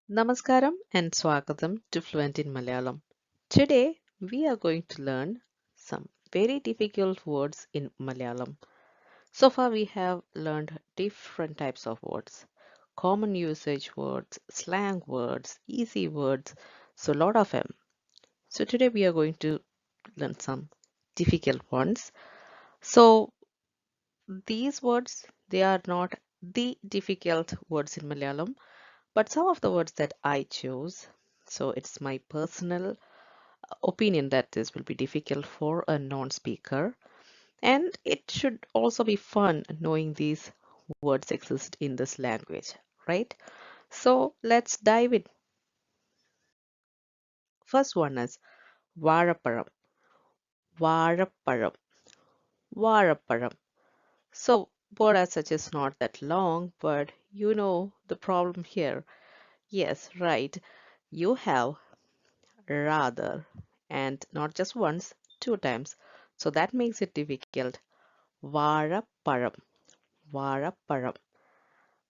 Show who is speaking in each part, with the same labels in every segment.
Speaker 1: Namaskaram and Swagatam to Fluent in Malayalam. Today we are going to learn some very difficult words in Malayalam. So far we have learned different types of words, common usage words, slang words, easy words, so a lot of them. So today we are going to learn some difficult ones. So these words, they are not the difficult words in Malayalam, but some of the words that I chose, so it's my personal opinion that this will be difficult for a non-speaker, and it should also be fun knowing these words exist in this language, right? So let's dive in. First one is Varaparam. Varaparam. Varaparam. So word as such is not that long, but you know the problem here. Yes, right. You have rather and not just once, two times. So that makes it difficult. Varaparam. Varaparam.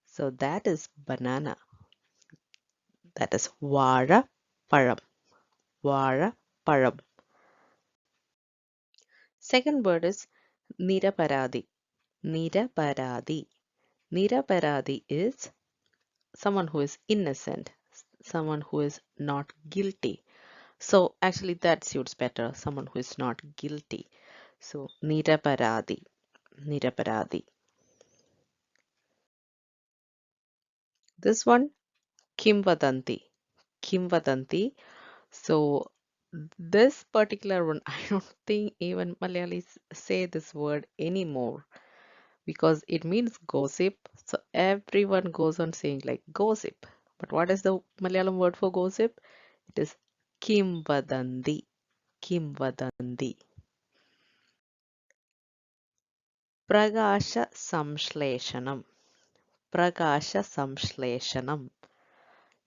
Speaker 1: So that is banana. That is Varaparam. Varaparam. Second word is Niraparadi. Niraparadi. Niraparadi is someone who is innocent, someone who is not guilty. So actually that suits better, someone who is not guilty. So Niraparadi. Niraparadi. This one, Kimvadanti. Kimvadanti. So this particular one, I don't think even Malayalis say this word anymore because it means gossip. So everyone goes on saying like gossip. But what is the Malayalam word for gossip? It is Kimvadanti. Kimvadanti. Prakasha Samshlesanam. Prakasha Samshlesanam.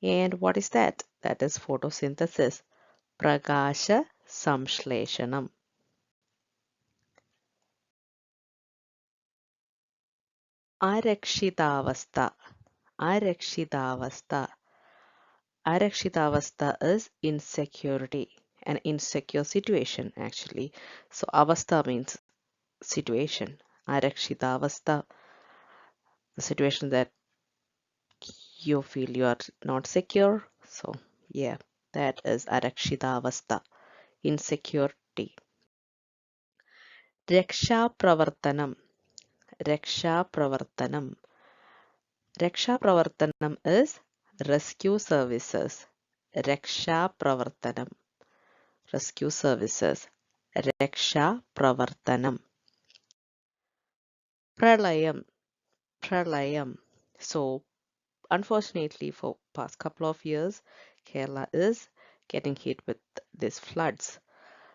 Speaker 1: And what is that? That is photosynthesis. Prakasha Samshlesanam. Arakshitavastha. Arakshitavastha. Arakshitavastha is insecurity, an insecure situation actually. So avastha means situation. Arakshitavastha, the situation that you feel you are not secure. So yeah, that is arakshitavastha, insecurity. Raksha pravartanam. Raksha pravartanam. Raksha pravartanam is rescue services. Raksha pravartanam. Rescue services. Raksha pravartanam. Pralayam. Pralayam. So unfortunately for past couple of years, Kerala is getting hit with these floods.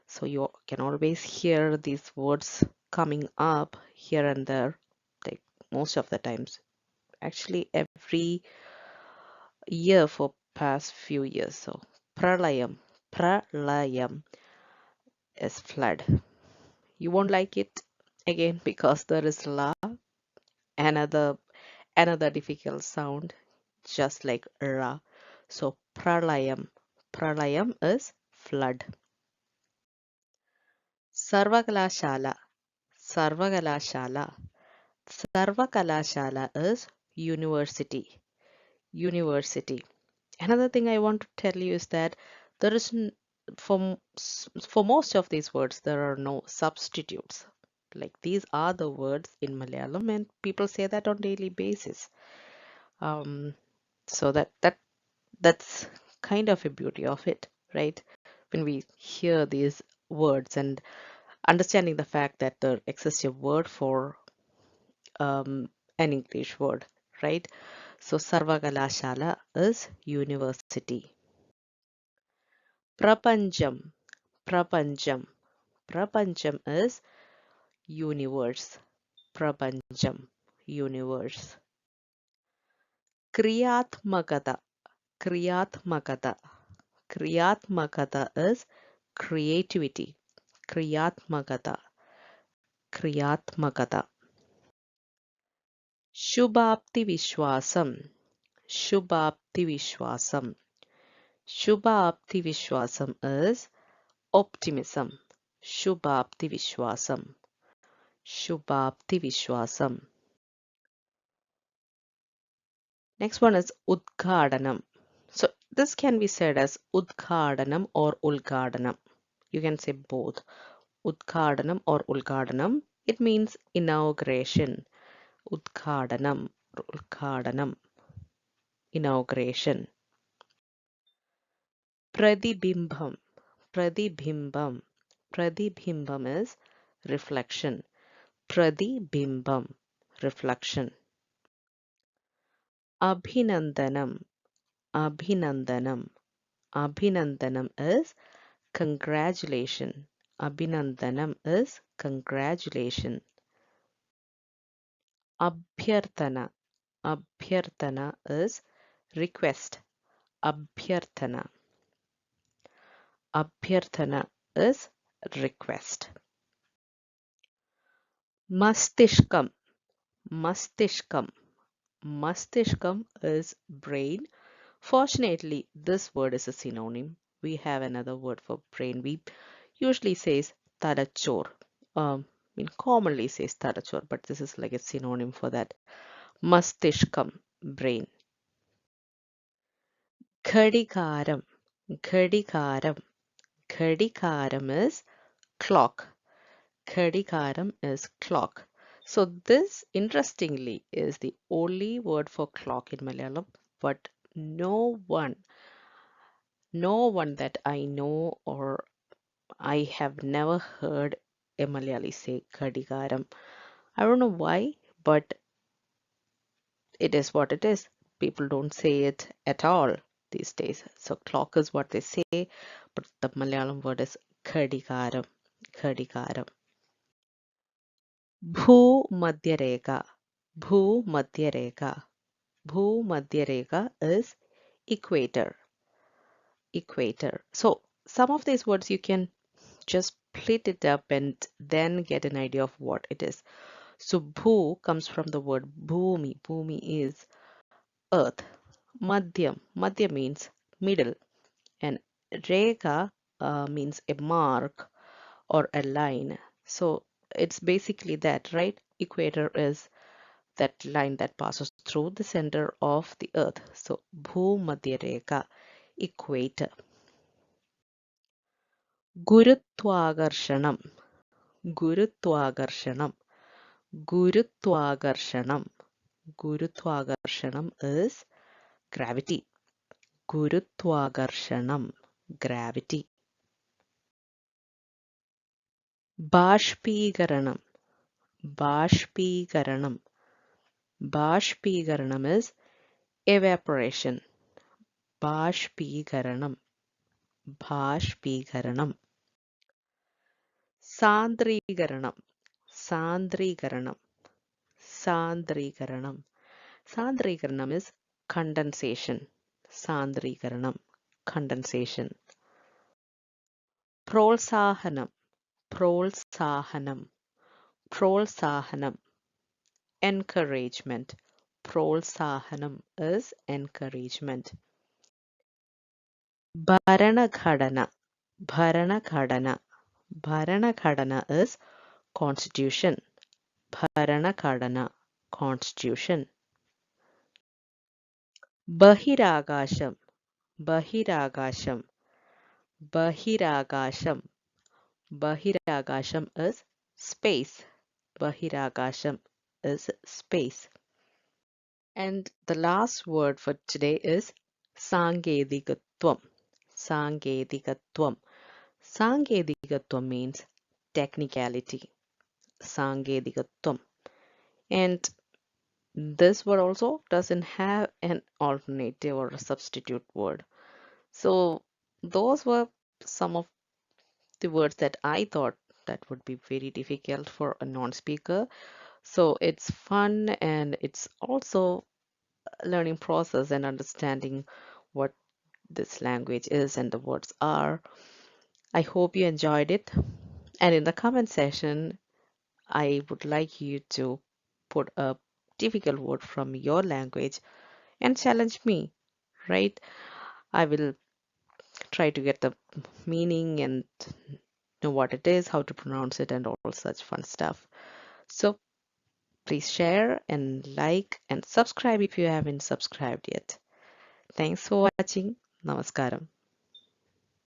Speaker 1: So you can always hear these words coming up here and there, like most of the times. Actually, every year for past few years. So pralayam, pralayam is flood. You won't like it again because there is la, another another difficult sound, just like ra. So pralayam, pralayam is flood. Sarvakalashala, sarvakalashala, sarvakalashala is university, university. Another thing I want to tell you is that there is for most of these words there are no substitutes. Like these are the words in Malayalam, and people say that on daily basis. Um, so that's kind of a beauty of it, right? When we hear these words and understanding the fact that there exists a word for an English word, right? So Sarvakalashala is university. Prapancham, Prapancham. Prapancham is universe. Prapancham, universe. Kriyatmakata, Kriyatmakata. Kriyatmakata is creativity. Kriyatmakata, Kriyatmakata. Shubhapti Vishwasam. Shubhapti Vishwasam. Shubhapti Vishwasam is optimism. Shubhapti Vishwasam. Shubhapti Vishwasam. Next one is Udghadanam. So this can be said as Udghadanam or Ulghadanam. You can say both. Udghadanam or Ulghadanam. It means inauguration. Udghadanam or Ulghadanam. Inauguration. Pradibhimbam. Pradibhimbam. Pradibhimbam is reflection. Pradibhimbam. Reflection. Abhinandanam. Abhinandanam. Abhinandanam is congratulation. Abhinandanam is congratulation. Abhyarthana. Abhyarthana is request. Abhyarthana. Abhyarthana is request. Mastishkam. Mastishkam. Mastishkam is brain. Fortunately, this word is a synonym. We have another word for brain. We usually says Tadachor. Commonly says Tadachor, but this is like a synonym for that. Mastishkam, brain. Ghadikaram. Ghadikaram. Ghadikaram is clock. Ghadikaram is clock. So this, interestingly, is the only word for clock in Malayalam, but no one that I know or I have never heard a Malayali say Ghadikaram. I don't know why, but it is what it is. People don't say it at all these days. So clock is what they say, but the Malayalam word is Ghadikaram. Ghadikaram. Bhumadhyareka. Bhumadhyareka. Bhumadhyareka is equator. Equator. So some of these words you can just split it up and then get an idea of what it is. So bhu comes from the word bhumi. Bhumi is earth. Madhyam. Madhyam means middle. And reka means a mark or a line. So it's basically that, right? Equator is that line that passes through the center of the earth. So bhumadhya reka, equator. Gurutwagarshanam. Gurutwagarshanam. Gurutwagarshanam. Gurutwagarshanam is gravity. Gurutwagarshanam, gravity. Bashpigaranam. Bashpigaranam. Bashpigaranam is evaporation. Bashpigaranam. Bashpigaranam. Sandrigaranam. Sandrigaranam. Sandrigaranam. Sandrigaranam is condensation. Sandrigaranam. Condensation. Prolsahanam. Prolsahanam. Prolsahanam. Encouragement. Prolsahanam is encouragement. Bharanaghadana. Bharanaghadana. Bharanaghadana is constitution. Bharanaghadana, constitution. Bahiragasham. Bahiragasham. Bahiragasham. Bahiragasham is space. Bahiragasham is space. And the last word for today is Sangedikatvam. Sangedikatvam. Sangedikatvam means technicality. Sangedikatvam. And this word also doesn't have an alternative or a substitute word. So those were some of the words that I thought that would be very difficult for a non-speaker. So it's fun and it's also a learning process and understanding what this language is and the words are. I hope you enjoyed it. And in the comment section, I would like you to put a difficult word from your language and challenge me, right? I will try to get the meaning and know what it is, how to pronounce it, and all such fun stuff. So please share and like and subscribe if you haven't subscribed yet. Thanks for watching. Namaskaram.